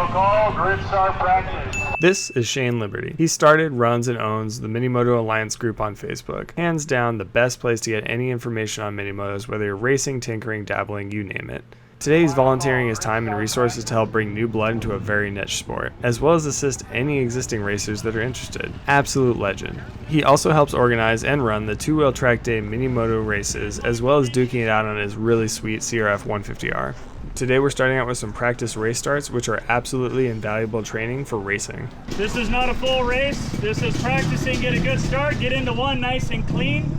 Final call, grid start practice. This is Shane Liberty. He started, runs, and owns the Minimoto Alliance group on Facebook. Hands down, the best place to get any information on minimotos, whether you're racing, tinkering, dabbling, you name it. Today he's volunteering his time and resources to help bring new blood into a very niche sport, as well as assist any existing racers that are interested. Absolute legend. He also helps organize and run the two-wheel track day minimoto races, as well as duking it out on his really sweet CRF 150R. Today we're starting out with some practice race starts, which are absolutely invaluable training for racing. This is not a full race. This is practicing, get a good start, get into one nice and clean.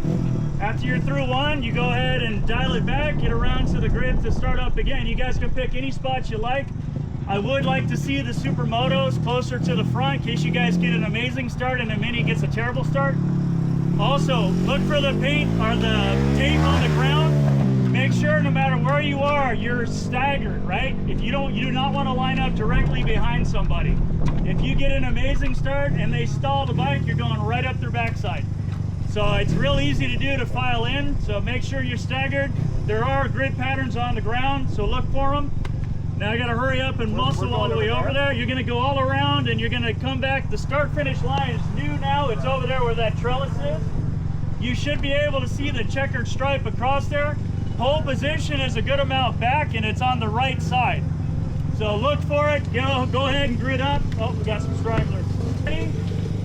After you're through one, you go ahead and dial it back, get around to the grid to start up again. You guys can pick any spots you like. I would like to see the supermotos closer to the front in case you guys get an amazing start and the mini gets a terrible start. Also, look for the paint or the tape on the ground. Make sure no matter where you are, you're staggered, right? If you do not want to line up directly behind somebody. If you get an amazing start and they stall the bike, you're going right up their backside. So it's real easy to do to file in, so make sure you're staggered. There are grid patterns on the ground, so look for them. Now you gotta hurry up and muscle all the way over there. You're gonna go all around and you're gonna come back. The start-finish line is new now. It's over there where that trellis is. You should be able to see the checkered stripe across there. Pole position is a good amount back and it's on the right side. So look for it, go ahead and grid up. Oh, we got some stragglers. Ready?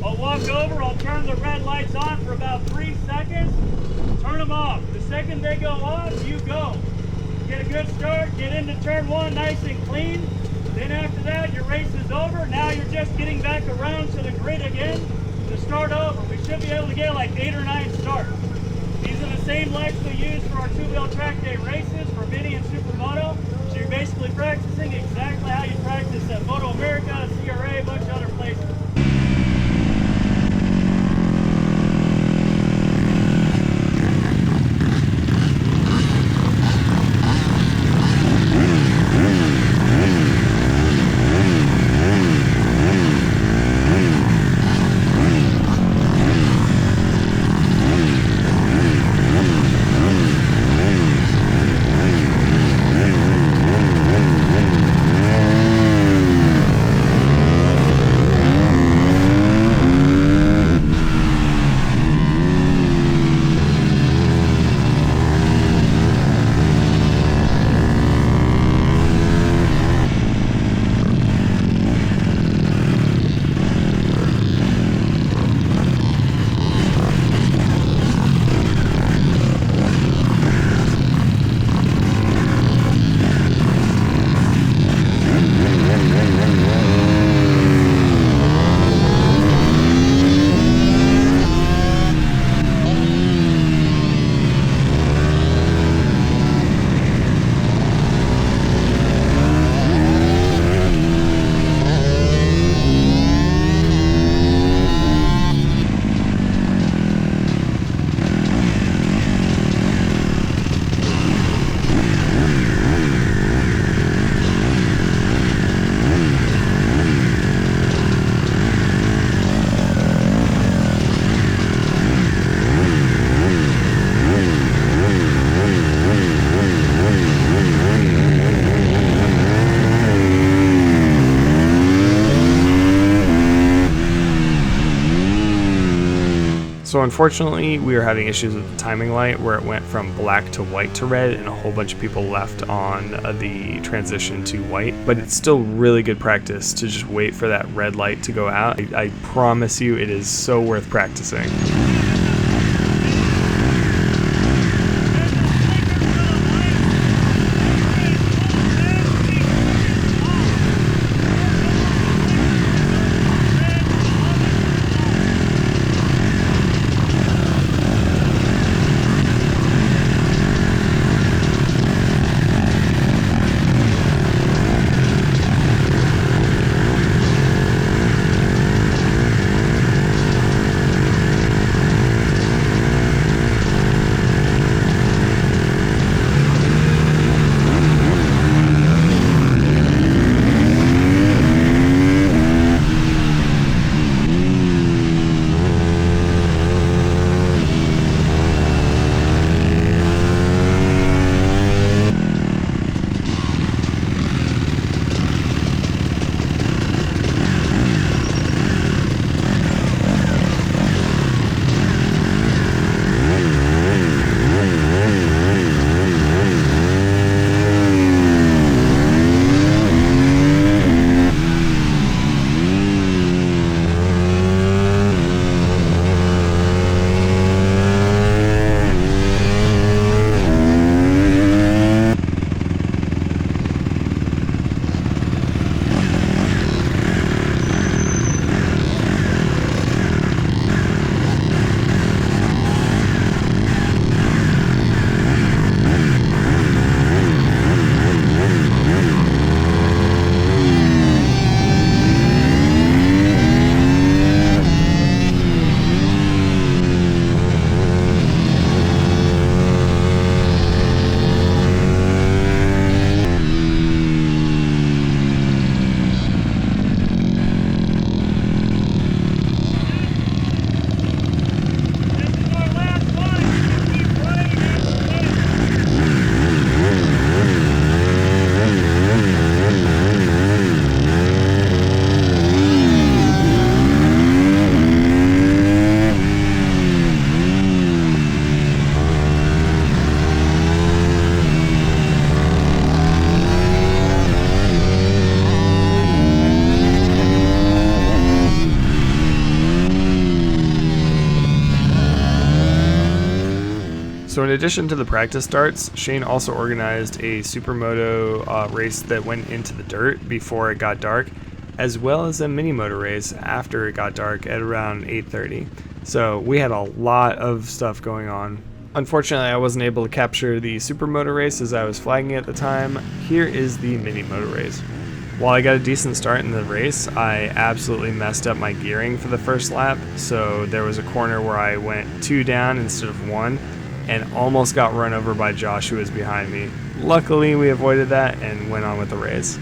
I'll walk over, I'll turn the red lights on for about 3 seconds, turn them off. The second they go off, you go. Get a good start, get into turn one nice and clean. Then after that, your race is over. Now you're just getting back around to the grid again to start over. We should be able to get like 8 or 9 starts. These are the same lights we use for our two-wheel track day races for mini and supermoto. So you're basically practicing exactly how you practice at Moto America, CRA, a bunch of other places. So unfortunately, we are having issues with the timing light where it went from black to white to red and a whole bunch of people left on the transition to white. But it's still really good practice to just wait for that red light to go out. I promise you it is so worth practicing. So in addition to the practice starts, Shane also organized a supermoto race that went into the dirt before it got dark, as well as a minimoto race after it got dark at around 8:30. So we had a lot of stuff going on. Unfortunately, I wasn't able to capture the supermoto race as I was flagging it at the time. Here is the minimoto race. While I got a decent start in the race, I absolutely messed up my gearing for the first lap. So there was a corner where I went 2 down instead of 1 and almost got run over by Josh, who was behind me. Luckily, we avoided that and went on with the race.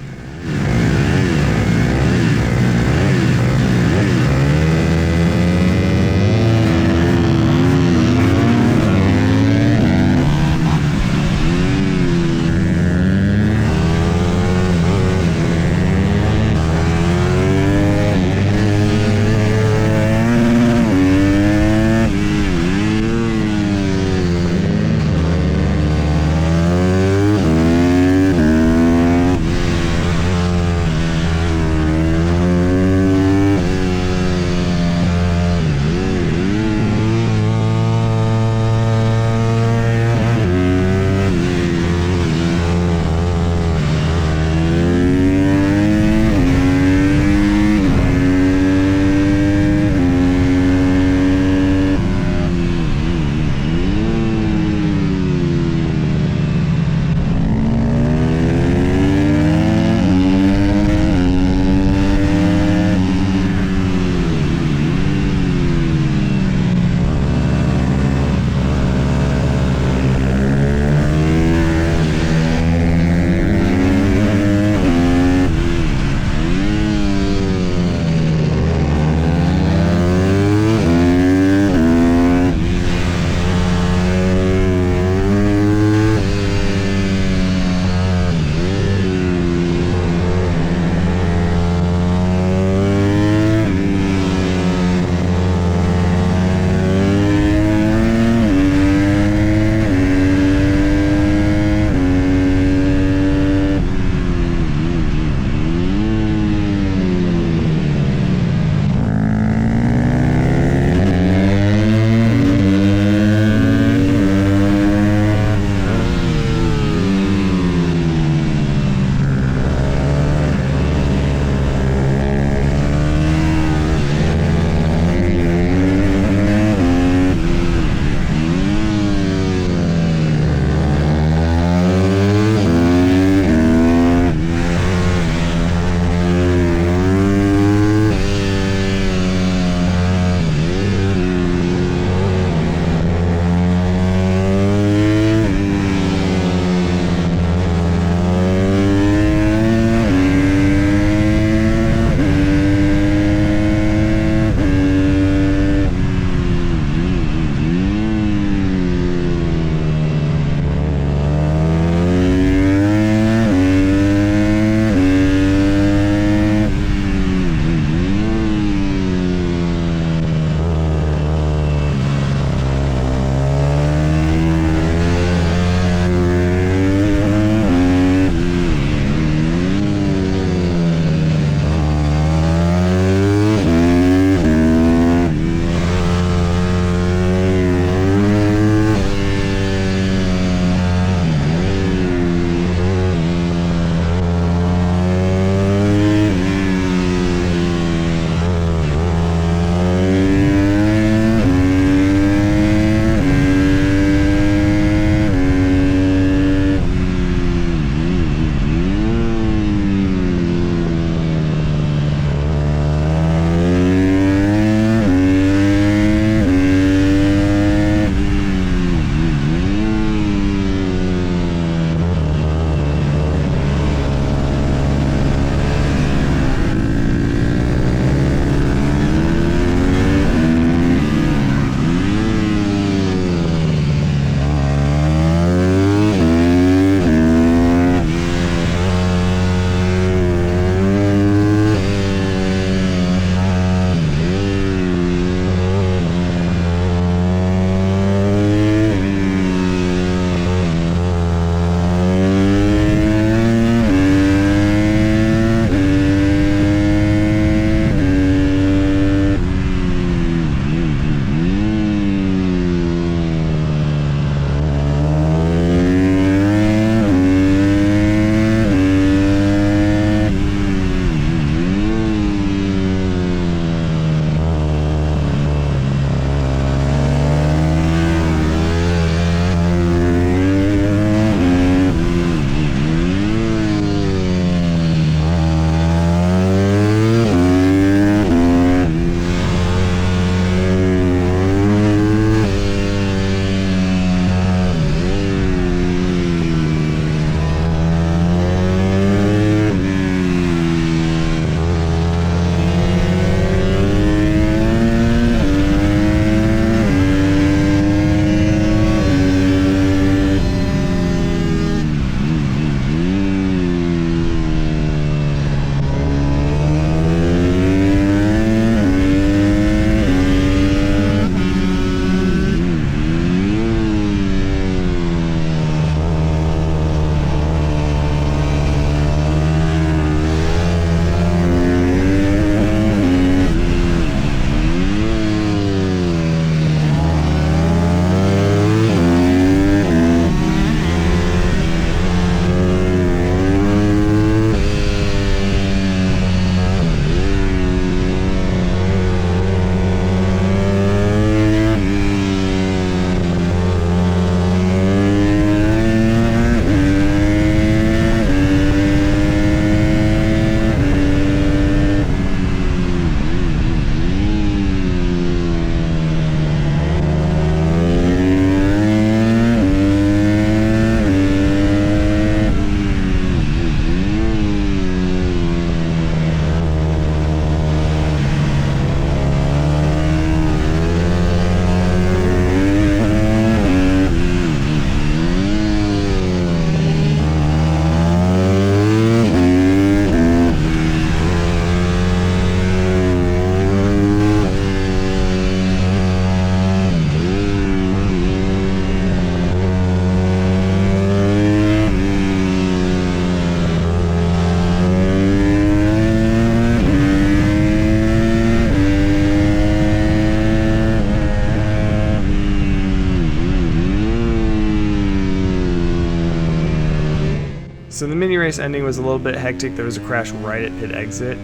race ending was a little bit hectic. There was a crash right at pit exit.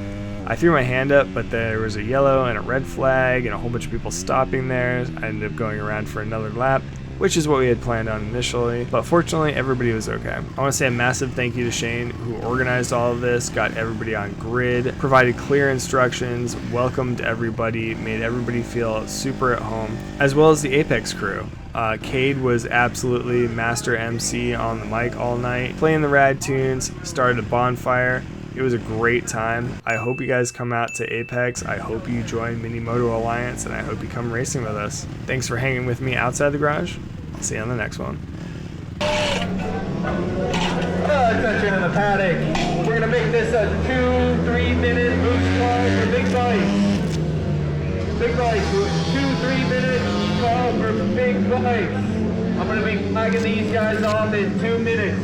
I threw my hand up, but there was a yellow and a red flag and a whole bunch of people stopping there. I ended up going around for another lap, which is what we had planned on initially, but fortunately everybody was okay. I want to say a massive thank you to Shane, who organized all of this, got everybody on grid, provided clear instructions, welcomed everybody, made everybody feel super at home, as well as the Apex crew. Cade was absolutely master MC on the mic all night, playing the rad tunes, started a bonfire. It was a great time. I hope you guys come out to Apex. I hope you join Minimoto Alliance, and I hope you come racing with us. Thanks for hanging with me outside the garage. I'll see you on the next one. Attention in the paddock. We're gonna make this a 2-3 minute boost call for big bikes. Big bikes, 2-3 minute call for big bikes. I'm gonna be flagging these guys off in 2 minutes.